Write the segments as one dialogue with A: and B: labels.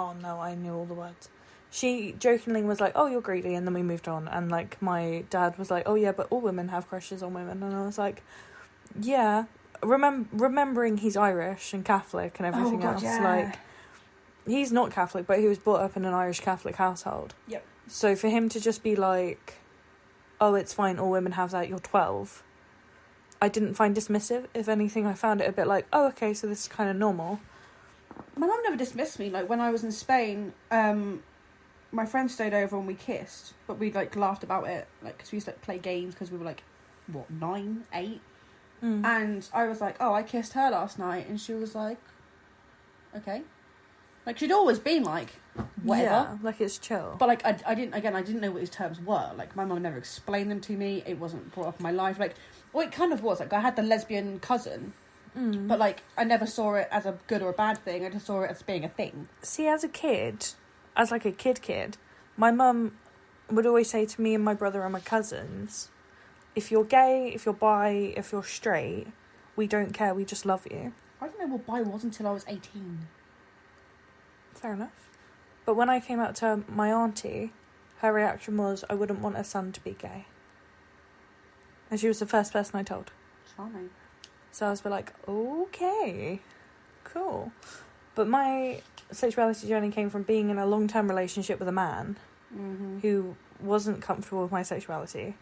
A: oh no, I knew all the words. She jokingly was like, oh, you're greedy, and then we moved on. And, like, my dad was like, oh, yeah, but all women have crushes on women. And I was like, yeah. Remembering he's Irish and Catholic and everything else. Yeah. Like, he's not Catholic, but he was brought up in an Irish Catholic household.
B: Yep.
A: So for him to just be like, oh, it's fine, all women have that, you're 12. I didn't find dismissive. If anything, I found it a bit like, oh, okay, so this is kind of normal.
B: My mum never dismissed me. Like, when I was in Spain, my friend stayed over and we kissed, but we, like, laughed about it, like, because we used to, like, play games because we were, like, 9, 8? And I was like, oh, I kissed her last night, and she was like, okay. Like, she'd always been like, whatever.
A: Yeah, like, it's chill.
B: But, like, I didn't know what his terms were. Like, my mum never explained them to me. It wasn't brought up in my life. Like, well, it kind of was. Like, I had the lesbian cousin, but, like, I never saw it as a good or a bad thing. I just saw it as being a thing.
A: See, as a kid, as, like, a kid, my mum would always say to me and my brother and my cousins, if you're gay, if you're bi, if you're straight, we don't care, we just love you.
B: I didn't know what bi was until I was 18.
A: Fair enough. But when I came out to my auntie, her reaction was, I wouldn't want a son to be gay. And she was the first person I told.
B: Charming.
A: So I was like, okay, cool. But my sexuality journey came from being in a long-term relationship with a man who wasn't comfortable with my sexuality,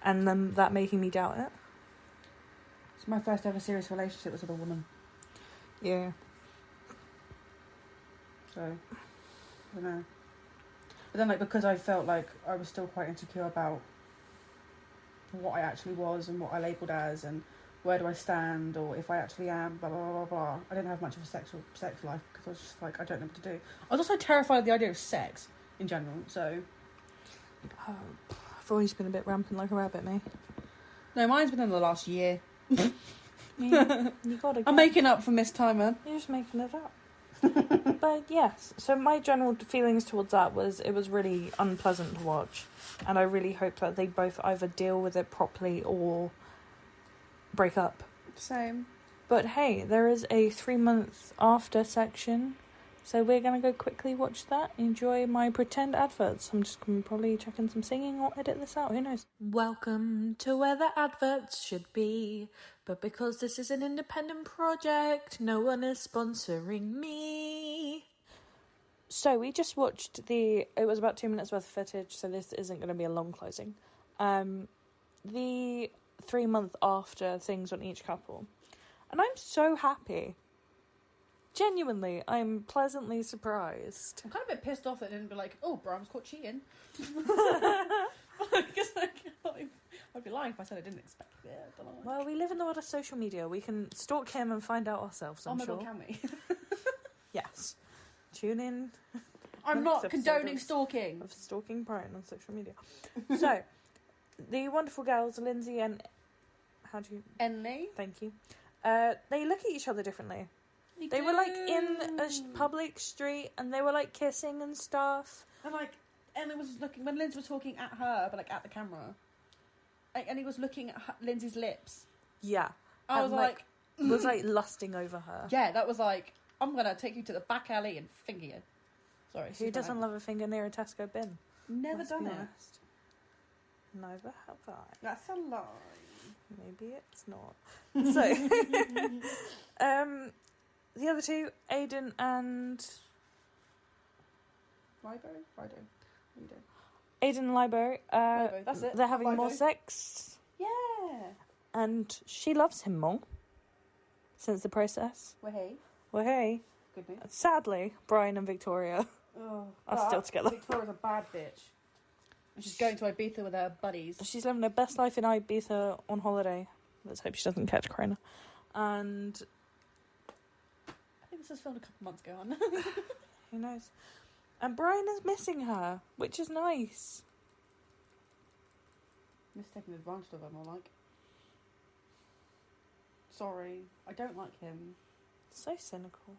A: and then that making me doubt it.
B: So my first ever serious relationship was with a woman.
A: Yeah.
B: So, I don't know. But then, like, because I felt like I was still quite insecure about what I actually was and what I labelled as and where do I stand or if I actually am, blah, blah, blah, blah. I didn't have much of a sex life because I was just like, I don't know what to do. I was also terrified of the idea of sex in general, so...
A: Oh, I've always been a bit rampant like a rabbit, me.
B: No, mine's been in the last year.
A: You gotta
B: I'm making up for missed time, man.
A: You're just making it up. But yes, so my general feelings towards that was it was really unpleasant to watch, and I really hope that they both either deal with it properly or break up.
B: Same.
A: But hey, there is a 3-month after section, so we're gonna go quickly watch that, enjoy my pretend adverts. I'm just gonna probably check in some singing or edit this out, who knows. Welcome to where the adverts should be, but because this is an independent project, no one is sponsoring me. So we just watched it was about 2 minutes worth of footage, so this isn't going to be a long closing. The 3-month after things on each couple. And I'm so happy. Genuinely, I'm pleasantly surprised.
B: I'm kind of a bit pissed off that it didn't be like, oh, Bram's caught cheating. Because I'd be lying if I said I didn't expect it. I don't know.
A: Well, we live in the world of social media. We can stalk him and find out ourselves, I'm sure.
B: Oh my god, can we?
A: Yes. Tune in.
B: I'm not condoning stalking.
A: Of stalking Brian on social media. So, the wonderful girls, Lindsay and... How do you...
B: Enley.
A: Thank you. They look at each other differently. They were, like, in a public street, and they were, like, kissing and stuff.
B: And, like, Enley was looking... When Lindsay was talking at her, but, like, at the camera, and he was looking at Lindsay's lips.
A: Yeah.
B: I was like...
A: was, like, lusting over her.
B: Yeah, that was like... I'm going to take you to the back alley and finger you. Sorry.
A: Who doesn't love a finger near a Tesco bin?
B: Never done it.
A: Honest. Never have I.
B: That's a lie.
A: Maybe it's not. So, the other two, Aiden and...
B: Libo? What are you doing?
A: Aiden and Libo,
B: Libo, that's it.
A: They're having
B: Libo.
A: more sex.
B: Yeah.
A: And she loves him more. Since the process.
B: Well, hey.
A: Well, hey.
B: Good news.
A: Sadly, Brian and Victoria are still together.
B: Victoria's a bad bitch. And she's going to Ibiza with her buddies.
A: She's living her best life in Ibiza on holiday. Let's hope she doesn't catch corona. And...
B: I think this was filmed a couple months ago, on.
A: Who knows? And Brian is missing her, which is nice.
B: Miss taking advantage of her, more like. Sorry, I don't like him.
A: So cynical.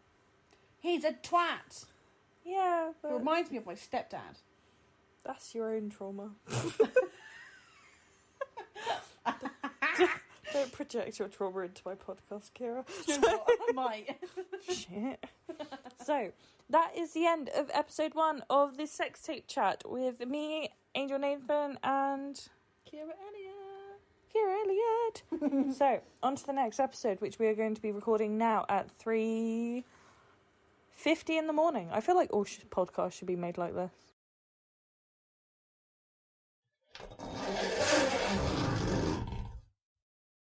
B: He's a twat!
A: Yeah,
B: It
A: but
B: reminds me of my stepdad.
A: that's your own trauma. Don't project your trauma into my podcast, Kira.
B: You know what? I might.
A: Shit. So, that is the end of episode 1 of this sex tape chat with me, Angel Nathan, and
B: Kira
A: Elliott. So, on to the next episode, which we are going to be recording now at 3:50 in the morning. I feel like all podcasts should be made like this.